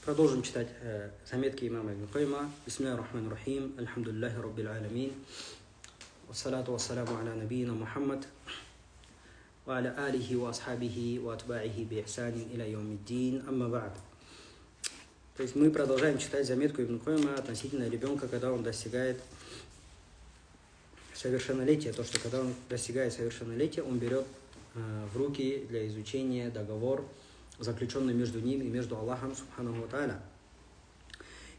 Продолжим читать заметки имама Ибн Кайима. Бисмилляхи рахмани рахим. Альхамдулиллахи раббил аламин. Вассалату вассаляму аля набийина Мухаммад. Ва аля алихи ва асхабихи ва атбаихи би ихсанин иля яумиддин. Амма ба'д. То есть мы продолжаем читать заметку Ибн Кайима относительно ребенка, когда он достигает совершеннолетия. То, что когда он достигает совершеннолетия, он берет в руки для изучения договор, заключенный между ним и между Аллахом Субханаху ва Тааля.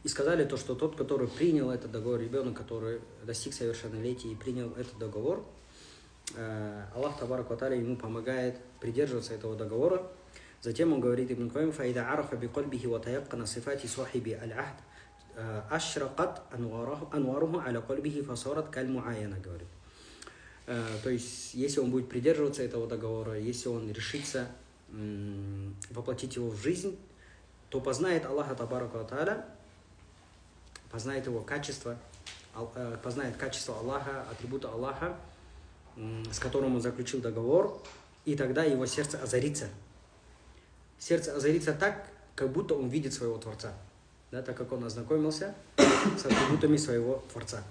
И сказали то, что тот, который принял этот договор, ребенок, который достиг совершеннолетия и принял этот договор, Аллах Табарак ва Тааля ему помогает придерживаться этого договора. Затем он говорит Ибн Кайим: «Фаида арафа би кальбихи ва таяккана сифати сахиби аль-ахд ашракат анваруху аля кальбихи фасарат каль муаяна», говорит. То есть, если он будет придерживаться этого договора, если он решится воплотить его в жизнь, то познает Аллаха Табарака ва Тааля, познает его качество, познает качество Аллаха, атрибуты Аллаха, с которым он заключил договор, и тогда его сердце озарится. Сердце озарится так, как будто он видит своего Творца, да, так как он ознакомился с атрибутами своего Творца.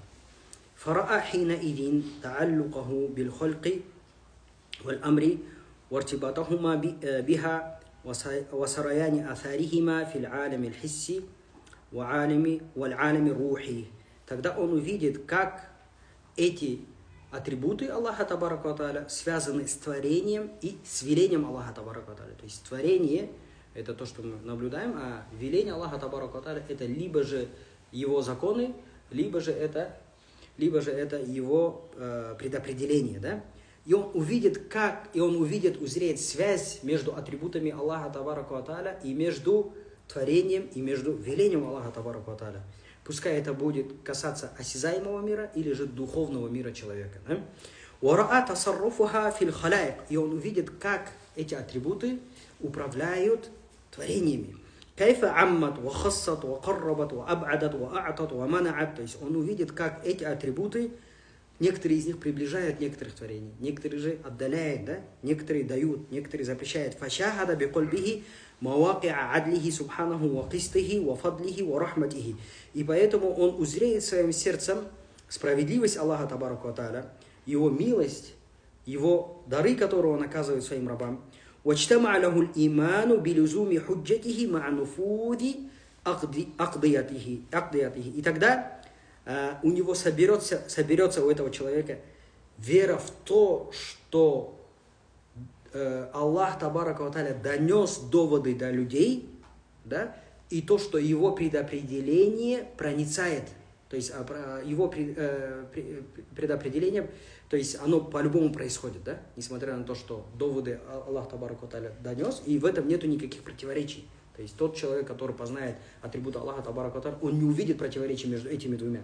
فَرَأَى حِينَئِذٍ تَعَلُّقَهُ بِالْخَلْقِ وَالْأَمْرِ وارتباطهما بها وسريان آثارهما في العالم الحسي والعالم الروحي. Тогда он увидит, как эти атрибуты Аллаха Табарака ва Тааля связаны с творением и с велением Аллаха Табарака ва Тааля. То есть творение – это то, что мы наблюдаем, а веление Аллаха Табарака ва Тааля – это либо же его законы, либо же это его предопределение, да? И он увидит, узреет связь между атрибутами Аллаха Табарака ва Тааля и между творением и между велением Аллаха Табарака ва Тааля. Пускай это будет касаться осязаемого мира или же духовного мира человека. وَرَأَى تَصَرُّفُهَا فِي الْخَلَائِقِ. И он увидит, как эти атрибуты управляют творениями. كَيْفَ عَمَّتْ وَخَصَّتْ وَقَرَّبَتْ وَأَبْعَدَتْ وَأَعْطَتْ وَمَنَعَتْ. То есть он увидит, как эти атрибуты, некоторые из них приближают некоторых творений, некоторые же отдаляют, да? Некоторые дают, некоторые запрещают. فَشَاهَدَ بِقَلْبِهِ مَوَاقِعَ عَدْلِهِ سُبْحَانَهُ وَقِسْتِهِ وَفَضْلِهِ وَرَحْمَتِهِ. И поэтому он узреет своим сердцем справедливость Аллаха Табарака ва Тааля, его милость, его дары, которые он оказывает своим рабам. وَاجْتَمَعَ لَهُ الْإِيمَانُ بِلُزُومِ حُجَّتِهِ مَعَ نُفُوذِ أَقْضِيَتِهِ. И тогда у него соберется у этого человека вера в то, что Аллах Табарака ва Тааля донес доводы до людей, да, и то, что его предопределение проницает. То есть его предопределение, то есть оно по-любому происходит, да, несмотря на то, что доводы Аллах Табарака ва Тааля донес, и в этом нету никаких противоречий. То есть тот человек, который познает атрибуты Аллаха Табарака ва Тааля, он не увидит противоречий между этими двумя.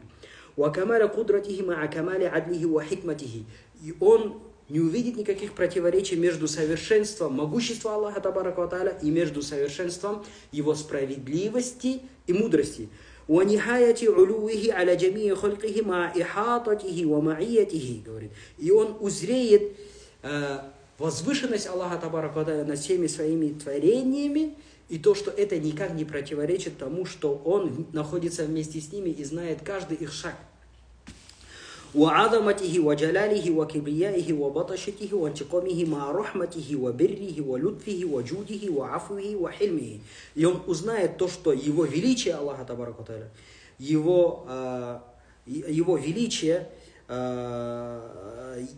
И он не увидит никаких противоречий между совершенством могущества Аллаха Табарака ва Тааля и между совершенством его справедливости и мудрости. Говорит. И он узреет возвышенность Аллаха Табарака ва Тааля над всеми своими творениями, и то, что это никак не противоречит тому, что он находится вместе с ними и знает каждый их шаг. وعظمته وجلاله وكبريائه وبطشته وانتقامه مع رحمته وبره ولطفه وجوده وعفوه وحلمه. И он узнает то, что его величие Аллаха Табарака ва Тааля, его величие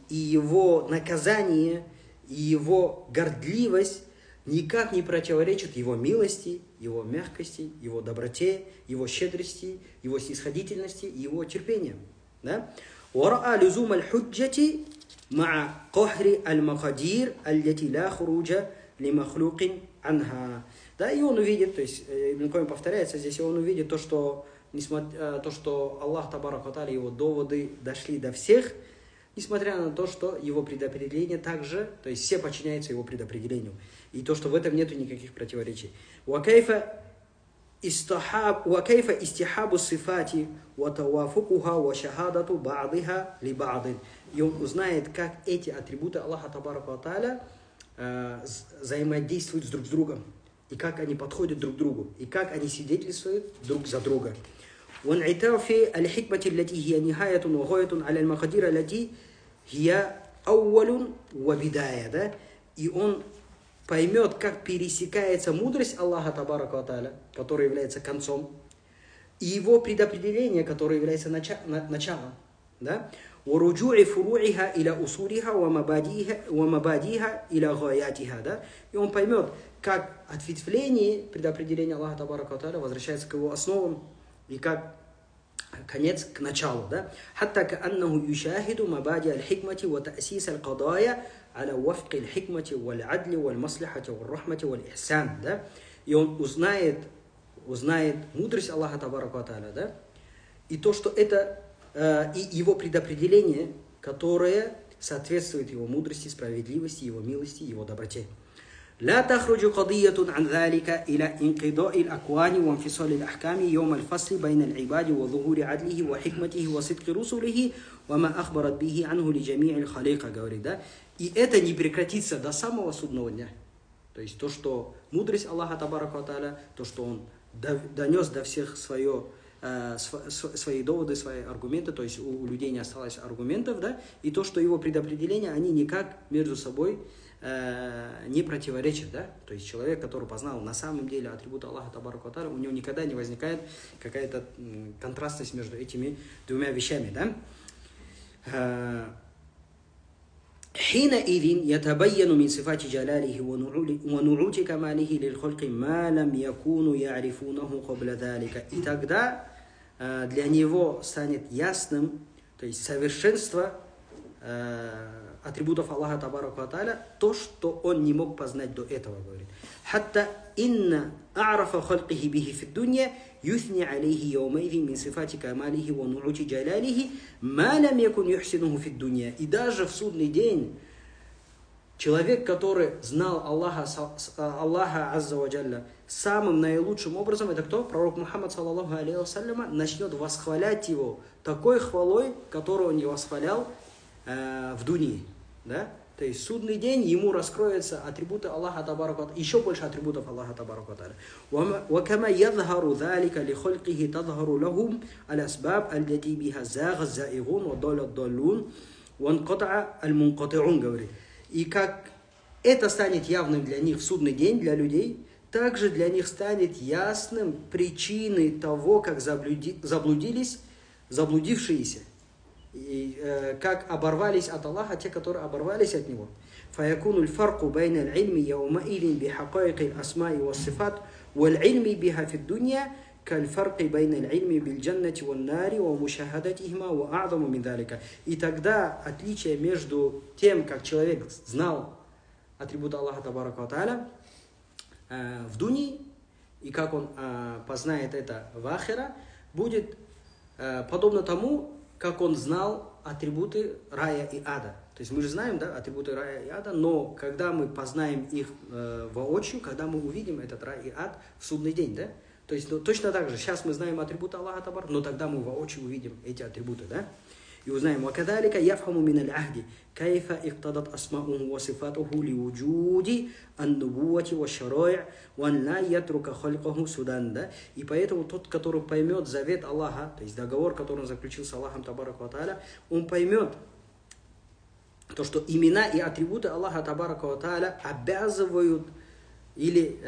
и его наказание, и его гордливость никак не противоречат его милости, его мягкости, его доброте, его щедрости, его снисходительности и его терпению. Да? وَرَأَى لُزُومَ الْحُجَّةِ مَعَ قَهْرِ الْمَقَادِيرِ الَّتِي لَا خُرُوجَ لِمَخْلُوقٍ عَنْهَا. Да, и он увидит, то есть Ибн Кайим повторяется здесь, и он увидит то, что Аллах Табарака ва Тааля, его доводы дошли до всех, несмотря на то, что его предопределение также, то есть все подчиняются его предопределению, и то, что в этом нету никаких противоречий. وكيف استحاب الصفات وتوافقها وشهادة بعضها لبعض. И он узнает, как эти атрибуты Аллаха Табарака ва Тааля взаимодействуют друг с другом. и как они подходят друг к другу, и как они свидетельствуют друг за друга. وانعطاف الحكمة التي هي نهاية وغاية على المقادير التي هي أول وبداية, да? И он поймет, как пересекается мудрость Аллаха Табарака ва Тааля, которая является концом, и его предопределение, которое является началом. Да? وَرُجُوعِ فُرُوعِهَا إِلَى أُصُولِهَا وَمَبَادِيهَا إِلَى غَايَاتِهَا. Да? И он поймет, как ответвление предопределения Аллаха Табарака ва Тааля возвращается к его основам и как конец к началу. Да? حتى كأنه يشاهد مبادئ الحكمة وتأسيس القضايا على وفق الحكمة والعدل والمصلحة والرحمة والإحسان. Да? И он узнает мудрость Аллаха Табарака ва Тааля, да? И то, что это и его предопределение, которое соответствует его мудрости, справедливости, его милости, его доброте. لا تخرج قضية عن ذلك إلى انقضاء الأكوان وانفصال الأحكام يوم الفصل بين العباد وظهور عدله وحكمته وصدق رسله وما أخبرت به عنه لجميع الخليقة, говорит, да? И это не прекратится до самого судного дня. То есть то, что мудрость Аллаха Табарака ва Тааля, то, что он донес до всех свои доводы, свои аргументы, то есть у людей не осталось аргументов, да? И то, что его предопределения, они никак между собой не противоречат, да? То есть человек, который познал на самом деле атрибуты Аллаха Табарака ва Тааля, у него никогда не возникает какая-то контрастность между этими двумя вещами, да? حينئذ يتبين من صفات جلاله ونعوت كماله للخلق ما لم يكونوا يعرفونه قبل ذلك. И тогда для него станет ясным, то есть совершенство атрибутов Аллаха Табарака ва Тааля, то, что он не мог познать до этого, говорит. حتى إن أعرف خلقه به في الدنيا يثني عليه يومئذ من صفات كماله ونعوت جلاله ما لم يكن يحسنه في الدنيا. И даже в судный день человек, который знал Аллаха Азза ва Джалля самым наилучшим образом, это кто? Пророк Мухаммад, саллаллаху алейхи вассаляма, начнет восхвалять его такой хвалой, которую он не восхвалял в дуньи. Да? То есть в судный день ему раскроются атрибуты Аллаха Табарака ва Тааля, еще больше атрибутов Аллаха Табарака ва Тааля. وَكَمَا يَظْهَرُ ذَلِكَ لِخَلْقِهِ تَظْهَرُ لَهُمْ الْأَسْبَابَ الَّتِي بِهَا زَاغَ الزَّائِغُونَ وَضَلَّ الضَّالُّونَ وَانْقَطَعَ الْمُنْقَطِعُونَ, говорит. И как это станет явным для них в судный день, для людей, также для них станет ясным причиной того, как заблудившиеся, и как оборвались от Аллаха те, которые оборвались от Него. فَيَكُونُ الْفَرْقُ بَيْنَ الْعِلْمِ يَوْمَئِذٍ بِحَقَائِقِ الْأَسْمَاءِ وَالصِّفَاتِ وَالْعِلْمِ بِهَا فِي الدُّنْيَا كَالْفَرْقِ بَيْنَ الْعِلْمِ بِالْجَنَّةِ وَالنَّارِ وَمُشَاهَدَتِهِمَا وَأَعْظَمُ مِنْ ذَلِكَ. И тогда отличие между тем, как человек знал атрибуты Аллаха Табарака ва Тааля в дуньи, и как он познает это в ахира, будет подобно тому, как он знал атрибуты рая и ада. То есть мы же знаем, да, атрибуты рая и ада, но когда мы познаем их воочию, когда мы увидим этот рай и ад в судный день, да? То есть точно так же, сейчас мы знаем атрибуты Аллаха Табарака, но тогда мы воочию увидим эти атрибуты, да? И узнаем, وَكَذَلِكَ يَفْهَمُ مِنَ الْعَهْدِ كَيْفَ اقْتَضَتْ أَسْمَاؤُهُ وَصِفَاتُهُ لِوُجُودِ النُّبُوَّةِ وَالشَّرَائِعِ وَأَنْ لَا يَتْرُكَ خَلْقَهُ سُدًى, да? И поэтому тот, который поймет завет Аллаха, то есть договор, который он заключил с Аллахом Табарака ва Тааля, он поймет то, что имена и атрибуты Аллаха Табарака ва Тааля обязывают или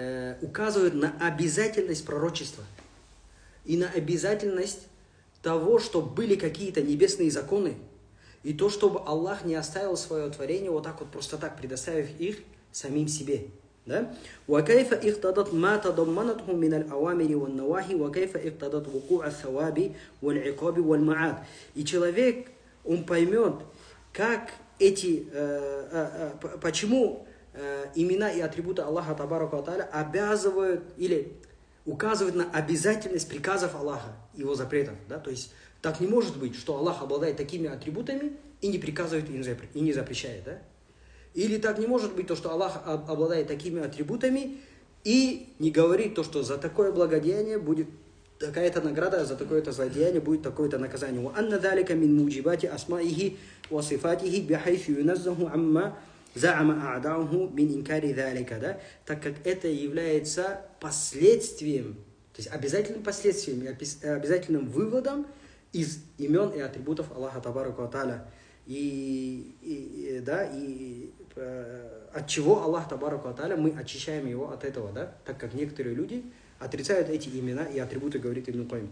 указывают на обязательность пророчества и на обязательность того, чтобы были какие-то небесные законы, и то, чтобы Аллах не оставил свое творение вот так вот просто так, предоставив их самим себе. Да? وَكَيْفَ اِقْتَضَتْ مَا تَضَمَّنَتْهُ مِنَ الْأَوَامِرِ وَالنَّوَاهِ وَكَيْفَ اِقْتَضَتْ وُقُوعَ الثَّوَابِ وَالْعِقَابِ وَالْمَعَادِ. И человек, он поймет, как почему имена и атрибуты Аллаха Табарака ва Тааля обязывают или указывают на обязательность приказов Аллаха, его запретов. Да? То есть так не может быть, что Аллах обладает такими атрибутами и не приказывает и не запрещает. Да? Или так не может быть, то, что Аллах обладает такими атрибутами и не говорит то, что за такое благодеяние будет такая-то награда, за такое-то злодеяние будет такое-то наказание. وَأَنَّ ذَلِكَ مِنْ مُوجِبَاتِ أَسْمَائِهِ وَصِفَاتِهِ بِحَيْثُ يُنَزَّهُ عَمَّا за'ама а'дауху мин инкари залика, да, так как это является последствием, то есть обязательным последствием, обязательным выводом из имен и атрибутов Аллаха Табарака ва Тааля. От чего Аллах Табарака ва Тааля мы очищаем его от этого, да, так как некоторые люди отрицают эти имена и атрибуты, говорит Ибн Кайим.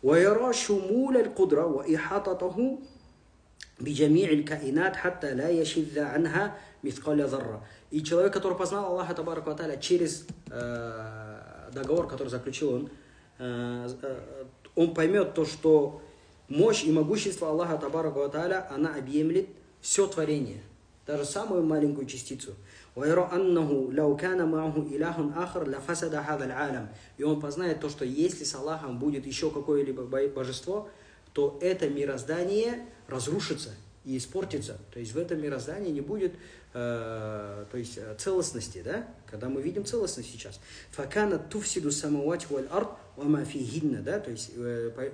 وَيَرَى شُمُولَ الْقُدْرَةِ وَإِحَاطَتَهُ بِجَمِيعِ الْكَائِنَاتِ حَتَّى لَا يَشِذَّ عَنْهَا مِثْقَالَ ذَرَّةٍ. И человек, который познал Аллаха Табарака ва Тааля через договор, который заключил он поймет то, что мощь и могущество Аллаха Табарака ва Тааля, она объемлет все творение, даже самую маленькую частицу. И он познает то, что если с Аллахом будет еще какое-либо божество, то это мироздание разрушится и испортится. То есть в этом мироздании не будет целостности, да? Когда мы видим целостность сейчас. Да? То есть,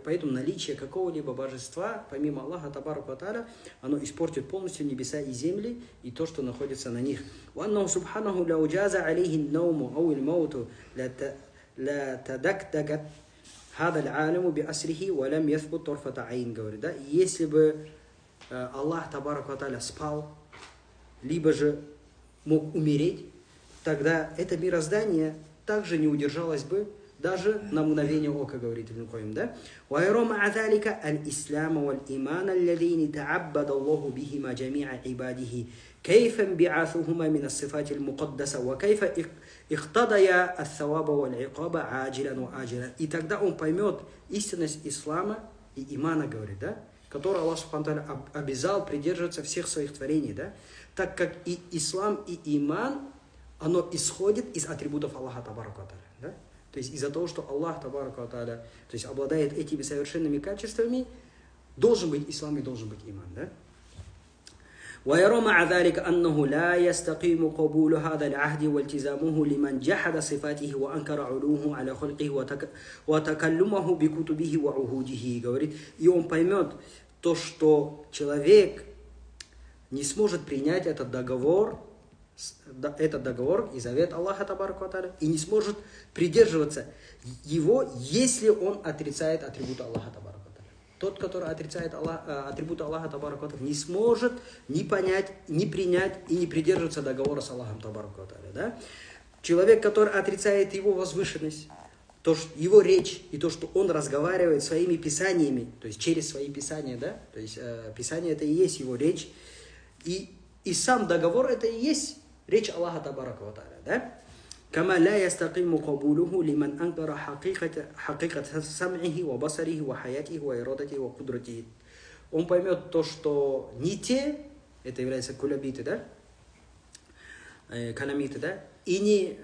поэтому наличие какого-либо божества, помимо Аллаха Табарака ва Тааля, оно испортит полностью небеса и земли и то, что находится на них. говорит, да? Если бы Аллах Табарака ва Тааля спал, либо же мог умереть, тогда это мироздание также не удержалось бы даже на мгновение ока, говорит Ибн Кайим, да? وَيَرَى مَعَ ذَلِكَ الْإِسْلَامَ وَالْإِيمَانَ اللَّذَيْنِ تَعَبَّدَ اللَّهُ بِهِمَا جَمِيعَ عِبَادِهِ كَيْفَ انْبِعَاثُهُمَا مِنَ الصِّفَاتِ الْمُقَدَّسَةِ وَكَيْفَ اقْتَضَيَا الثَّوَابَ وَالْعِقَابَ عَاجِلًا وَآجِلًا. И тогда он поймет истинность ислама и имана, говорит, да? Который Аллах Субхану ва Тааля обязал придерживаться всех своих творений, да? Так как и ислам, и иман, оно исходит из атрибутов Аллаха Табарака ва Тааля, да? То есть из-за того, что Аллах Табарака ва Тааля, то есть обладает этими совершенными качествами, должен быть ислам и должен быть иман, да? ويرى مع ذلك أنه لا يستقيم قبول هذا العهد والتزامه لمن جحد صفاته وأنكر علوه على خلقه وتكلمه بكتبه وعهوده, говорит, и он поймет то, что человек не сможет принять этот договор и завет Аллаха Табарака ва Тааля, и не сможет придерживаться его, если он отрицает атрибуты Аллаха Табарака ва Тааля. Тот, который отрицает атрибуты Аллаха Табарака ва Тааля, не сможет ни понять, ни принять и не придерживаться договора с Аллахом Табарака ва Тааля, да? Человек, который отрицает его возвышенность, то, что его речь и то, что он разговаривает своими писаниями, то есть через свои писания, да? То есть писание это и есть его речь, и сам договор это и есть речь Аллаха Табарака ва Тааля, да? كما لا يستقيم قبوله لمن أنكر حقيقة سمعه وبصره وحياته وإرادته وقدرته. Он поймет то, что не те, это является кулабиты, да? Каламиты, да? И не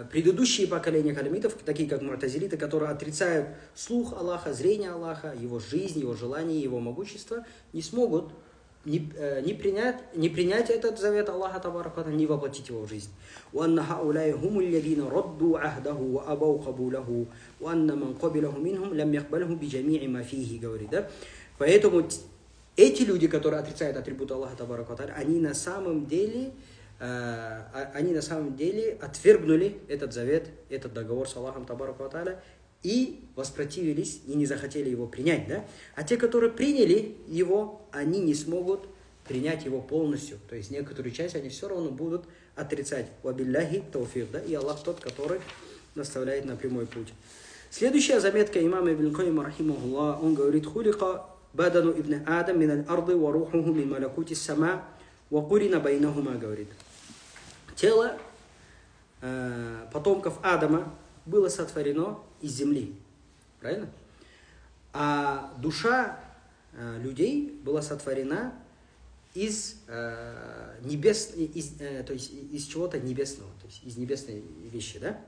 предыдущие поколения каламитов, такие как му'тазилиты, которые отрицают слух Аллаха, зрение Аллаха, его жизнь, его желание, его могущество, не смогут не принять этот завет Аллаха Табарака ва Тааля, не воплотить его в жизнь. وَأَنَّ هَؤُلَاءِ هُمُ الَّذِينَ رَدُّوا عَهْدَهُ وَأَبَوْا قَبُولَهُ وَأَنَّ مَنْ قَبِلَهُ مِنْهُمْ لَمْ يَقْبَلْهُ بِجَمِيعِ مَا فِيهِ, говорит, да? Поэтому эти люди, которые отрицают атрибуты Аллаха Табарака ва Тааля, они на самом деле отвергнули этот завет, этот договор с Аллахом Табарака ва Тааля и воспротивились и не захотели его принять, да? А те, которые приняли его, они не смогут принять его полностью. То есть некоторую часть они все равно будут отрицать. Вабилляхи тауфик, да? И Аллах тот, который наставляет на прямой путь. Следующая заметка имама Ибн Кайима рахимахуллах, он говорит: «Хулика бадану ибн Адам мин аль-арды ва рухуху мин малакути сама ва курина байнахума», говорит. Тело потомков Адама было сотворено из земли. Правильно? А душа людей была сотворена из чего-то небесного, то есть из небесной вещи, да?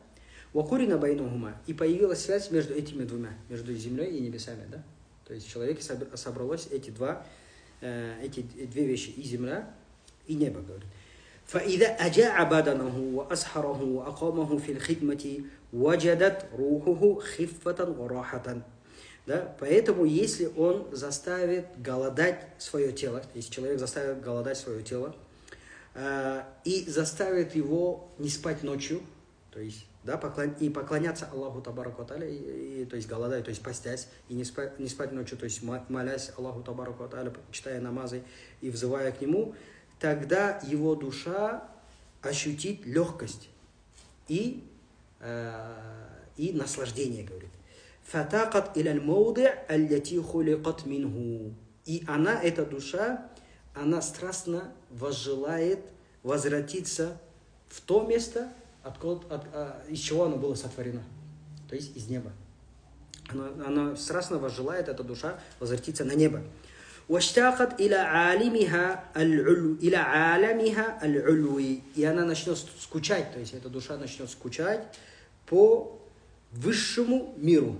Вакурина байнухума. И появилась связь между этими двумя, между землей и небесами, да? То есть в человеке собралось эти две вещи, и земля, и небо, говорит. فإذا أجاع بدنه وأسحره وأقامه في الخدمة وجدت روحه خفة وراحة. Да? Поэтому, если он заставит голодать свое тело, если человек заставит голодать свое тело, и заставит его не спать ночью, то есть, да, и поклоняться Аллаху Табараку ва Тааля, то есть голодая, то есть постясь, и не спать ночью, то есть молясь Аллаху Табараку ва Тааля, читая намазы и взывая к Нему, тогда его душа ощутит легкость и наслаждение, говорит. فَتَاقَتْ إِلَى الْمَوْضِعِ الَّتِي خُلِقَتْ مِنْهُ. И она, эта душа, она страстно возжелает возвратиться в то место, из чего оно было сотворено, то есть из неба. Она страстно возжелает, эта душа, возвратиться на небо. وَاشْتَاقَتْ إِلَى عَالَمِهَا الْعُلْوِي. И она начнет скучать, то есть эта душа начнет скучать по высшему миру,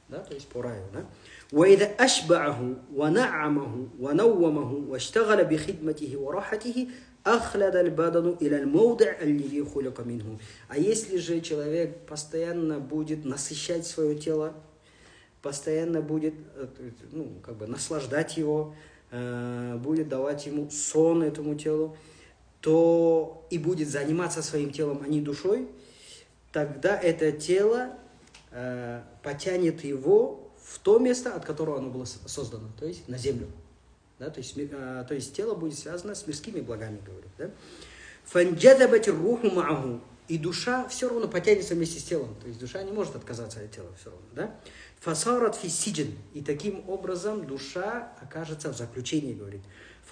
да, то есть по раю. Да? وَإِذَا أَشْبَعَهُ وَنَعَّمَهُ وَنَوَّمَهُ وَاشْتَغَلَ بِخِدْمَتِهِ وَرَاحَتِهِ أَخْلَدَ الْبَدَنُ إِلَى الْمَوْضِعِ الَّذِي خُلِقَ مِنْهُ. А если же человек постоянно будет насыщать свое тело, постоянно будет наслаждать его, будет давать ему сон этому телу, то и будет заниматься своим телом, а не душой, тогда это тело потянет его в то место, от которого оно было создано, то есть на землю. Да? То есть тело будет связано с мирскими благами, говорит. Да? فَانْجَذَبَتِ الرُّوحُ مَعَهُ. И душа все равно потянется вместе с телом. То есть душа не может отказаться от тела все равно. Да? فَصَارَتْ فِي السِّجْنِ. И таким образом душа окажется в заключении, говорит.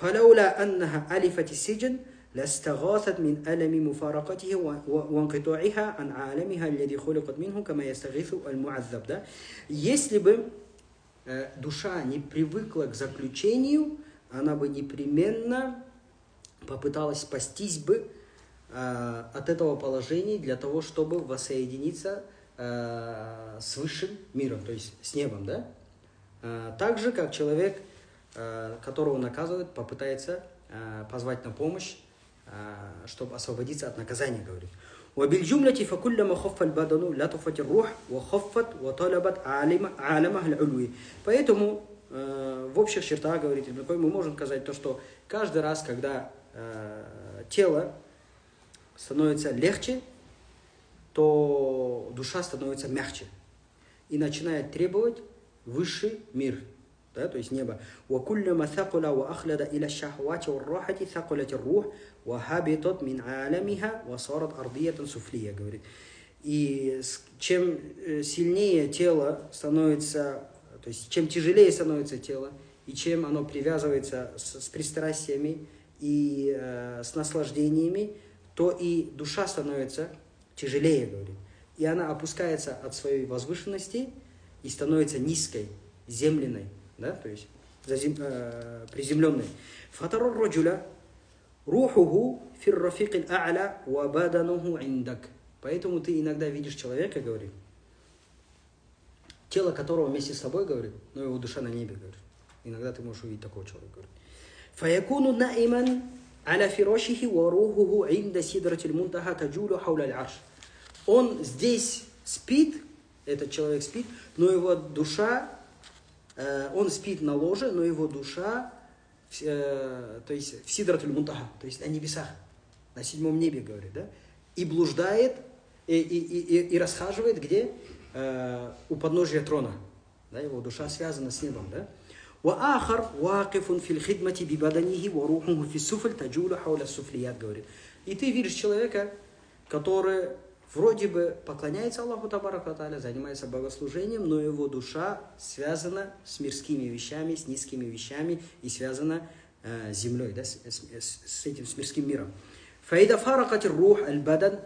فَلَوْلَا أَنَّهَا أَلِفَتِ السِّجْنِ لَاسْتَغَاثَتْ مِنْ أَلَمِ مُفَارَقَتِهِ وَانْقِطَاعِهَا عَنْ عَالَمِهَا الَّذِي خُلِقَتْ مِنْهُ كَمَا يَسْتَغِيثُ الْمُعَذَّبُ. Да? Если бы душа не привыкла к заключению, она бы непременно попыталась спастись бы от этого положения для того, чтобы воссоединиться с высшим миром, то есть с небом, да? Так же, как человек, которого наказывают, попытается позвать на помощь, чтобы освободиться от наказания, говорит. وبالجملة فكلما خف البدن لطفت الروح وخفت وطلبت عالمها العلوي. Поэтому в общих чертах, говорит Ибн Кайим, мы можем сказать то, что каждый раз, когда тело становится легче, то душа становится мягче и начинает требовать высший мир, да, то есть небо. وكلما ثقل وأخلد إلى الشهوات والراحة ثقلت الروح وهبطت من عالمها وصارت أرضية سفلية, говорит. И чем сильнее тело становится, то есть чем тяжелее становится тело, и чем оно привязывается с пристрастиями и с наслаждениями, то и душа становится тяжелее, говорит. И она опускается от своей возвышенности и становится низкой, земленной, да, то есть приземленной. Фатару раджуля рухуху фир рафик аль-а'ля ва бадануху индак. Поэтому ты иногда видишь человека, говорит, тело которого вместе с тобой, говорит, но его душа на небе, говорит. Иногда ты можешь увидеть такого человека, говорит. Фаякуну наиман аля фирашихи ва рухуху инда сидратил мунтаха таджулу хауля аль-арш. Он здесь спит, этот человек спит, но его душа, он спит на ложе, но его душа, то есть в сидратуль мунтаха, то есть на небесах, на 7-м небе, говорит, да, и блуждает, и расхаживает где? У подножия трона, да, его душа связана с небом, да. وآخر واقف في الخدمة ببدنه وروحه في السفل تجول حول السفليات, говорит. И ты видишь человека, который вроде бы поклоняется Аллаху Табараку ва Тааля, занимается богослужением, но его душа связана с мирскими вещами, с низкими вещами и связана с землей, да, с этим, с мирским миром. فإذا فرقت الروح البدن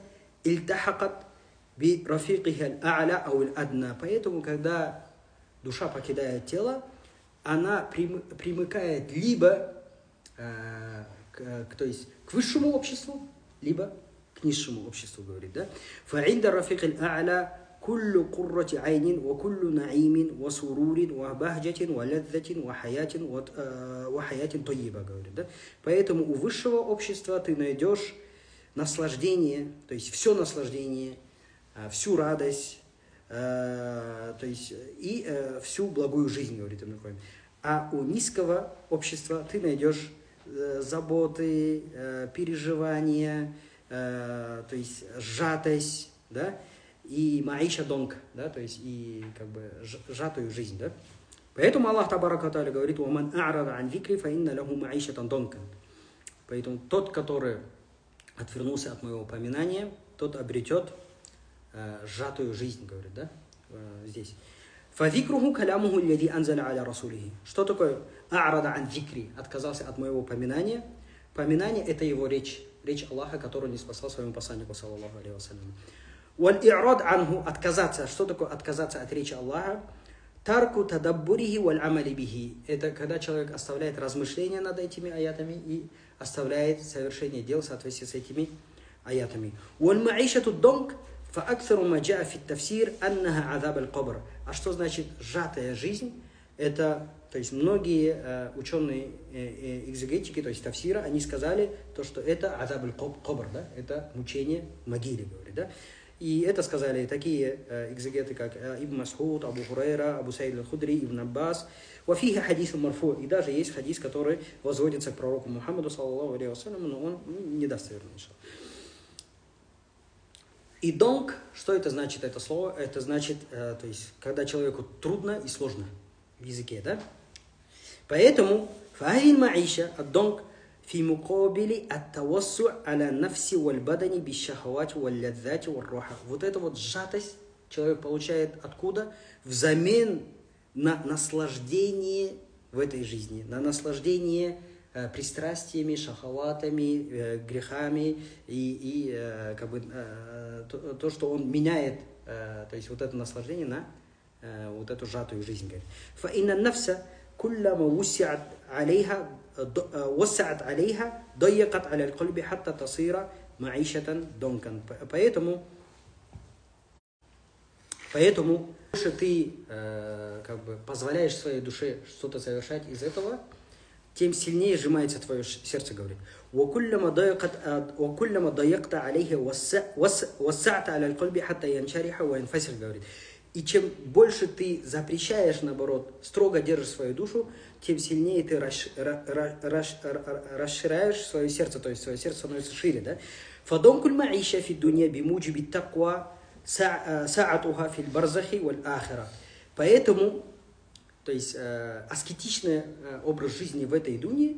التحقت برفيقها الأعلى أو الأدنى. Поэтому, когда душа покидает тело, она примыкает либо то есть к высшему обществу, либо к низшему обществу, говорит, да. فعند الرفيق الأعلى كل قرة عين وكل نعيم وسرور وبهجة ولذة وحياة طيبة, говорит, да. Поэтому у высшего общества ты найдешь наслаждение, то есть все наслаждение, всю радость, то есть и всю благую жизнь, говорит Ибн Кайим. А у низкого общества ты найдешь заботы, переживания, то есть сжатость, да, и маиша донг, да, то есть и как бы сжатую жизнь, да. Поэтому Аллах Табарака Тааля говорит: «Уман а'рада ан зикри фа инна лаху маишатан донкан». Поэтому тот, который отвернулся от моего упоминания, тот обретет сжатую жизнь, говорит, да, здесь. «Фазикруху калямуху лляди анзаля аля расулихи». Что такое а'рада ан зикри? Отказался от моего упоминания. Поминание – это его речь. Речь Аллаха, которую не спасал своему посланнику, саллаллаху алейхи вассалям. «Валь-и'рад анху» – отказаться. Что такое отказаться от речи Аллаха? «Тарку тадаббурихи валь-амали бихи». Это когда человек оставляет размышления над этими аятами и оставляет совершение дел в соответствии с этими аятами. «Валь-маишату донг» فأكثر ما جاء في التفسير أنها عذاب القبر. А что значит сжатая жизнь? Это, то есть многие ученые экзегетики, то есть тафсира, они сказали, то, что это азаб аль-кабр, да? Это мучение в могиле, говорит, да? И это сказали такие экзегеты, как Ибн Мас'уд, Абу Хурайра, Абу Саид аль-Худри, Ибн Аббас. Вафиха хадис марфу. И даже есть хадис, который возводится к пророку Мухаммаду, саллаллаху алейхи вассалям, но он недостоверный. И донг, что это значит, это слово? Это значит, то есть, когда человеку трудно и сложно в языке, да? Поэтому, фахин маиша, донг, фи мукабили ат-тавассу аля нафси валь бадани бишахавати валь ладзати валь руха. Вот эта вот сжатость человек получает откуда? Взамен на наслаждение в этой жизни, на наслаждение пристрастиями, шахаватами, грехами и как бы то, что он меняет, то есть вот это наслаждение на вот эту сжатую жизнь. فإن النفس كلما وسعت عليها ضيقت على القلب حتى تصير معيشة ضنكا. Поэтому больше ты как бы позволяешь своей душе что-то совершать из этого, тем сильнее сжимается твое сердце, говорит. وَكُلَّمَا ضَيَّقْتَ عَلَيْهِ وَسَّعْتَ عَلَى الْقَلْبِ حَتَّى يَنْشَرِحَ وَيَنْفَسِرْ, говорит. И чем больше ты запрещаешь, наоборот, строго держишь свою душу, тем сильнее ты расширяешь свое сердце, то есть свое сердце становится шире, да? فَدَنْكُ الْمَعِيشَ فِي الدُّنْيَا بِمُوجِبِ التَّقْوَى سَاعَتُهَا فِي الْبَرْزَخِ وَالْآخِرَةِ. Поэтому, то есть аскетичный образ жизни в этой дуне,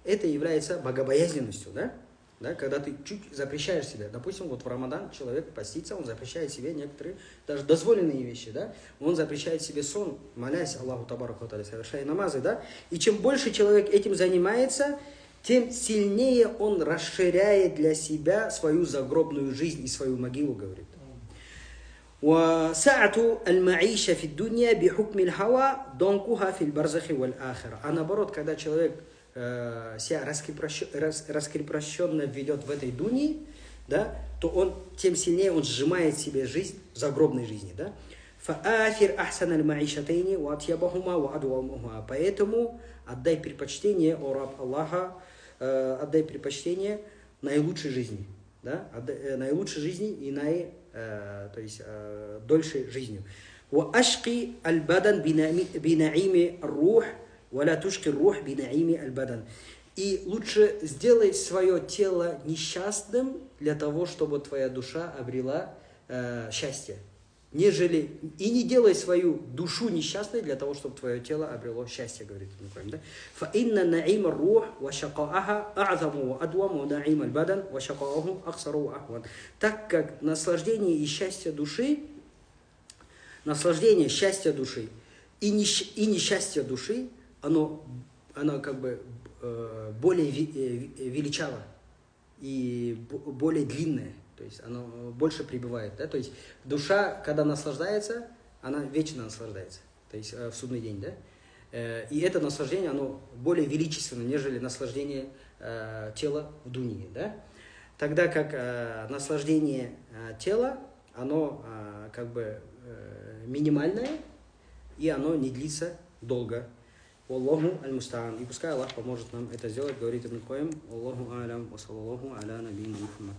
это является богобоязненностью, да? Да? Когда ты чуть запрещаешь себе, допустим, вот в Рамадан человек постится, он запрещает себе некоторые, даже дозволенные вещи, да? Он запрещает себе сон, молясь Аллаху Табараку Тааля, совершая намазы, да? И чем больше человек этим занимается, тем сильнее он расширяет для себя свою загробную жизнь и свою могилу, говорит. وسعة المعيشة في الدنيا بحكم الهوى ضنكها في البرزخ والآخرة. А наоборот, когда человек себя раскрепощенно ведет в этой дуне, да, то он тем сильнее он сжимает себе жизнь в загробной жизни, да. فآثر أحسن المعيشتين وأطيبهما وأدومهما. Поэтому отдай предпочтение, о раб Аллаха, отдай предпочтение наилучшей жизни, да, наилучшей жизни и то есть дольшей жизнью. وأشقي البدن بنعيم الروح ولا تشقي الروح بنعيم البدن. И лучше сделай свое тело несчастным для того, чтобы твоя душа обрела счастье, нежели и не делай свою душу несчастной для того, чтобы твое тело обрело счастье, говорит Ибн да? فإن نعيم الروح وشقاءها أعظم وأدوم ونعيم البدن وشقاءه أقصر وأهون. Так как наслаждение и счастье души, наслаждение счастья души и несчастье души, оно как бы более величаво и более длинное. То есть оно больше пребывает. Да? То есть душа, когда наслаждается, она вечно наслаждается. То есть в судный день. Да? И это наслаждение, оно более величественно, нежели наслаждение тела в дуне. Да? Тогда как наслаждение тела, оно как бы минимальное, и оно не длится долго. Аллаху аль-мустаан. И пускай Аллах поможет нам это сделать, говорит Ибн Кайим. Аллаху алям, ва саллаллаху аля набийна Мухаммад.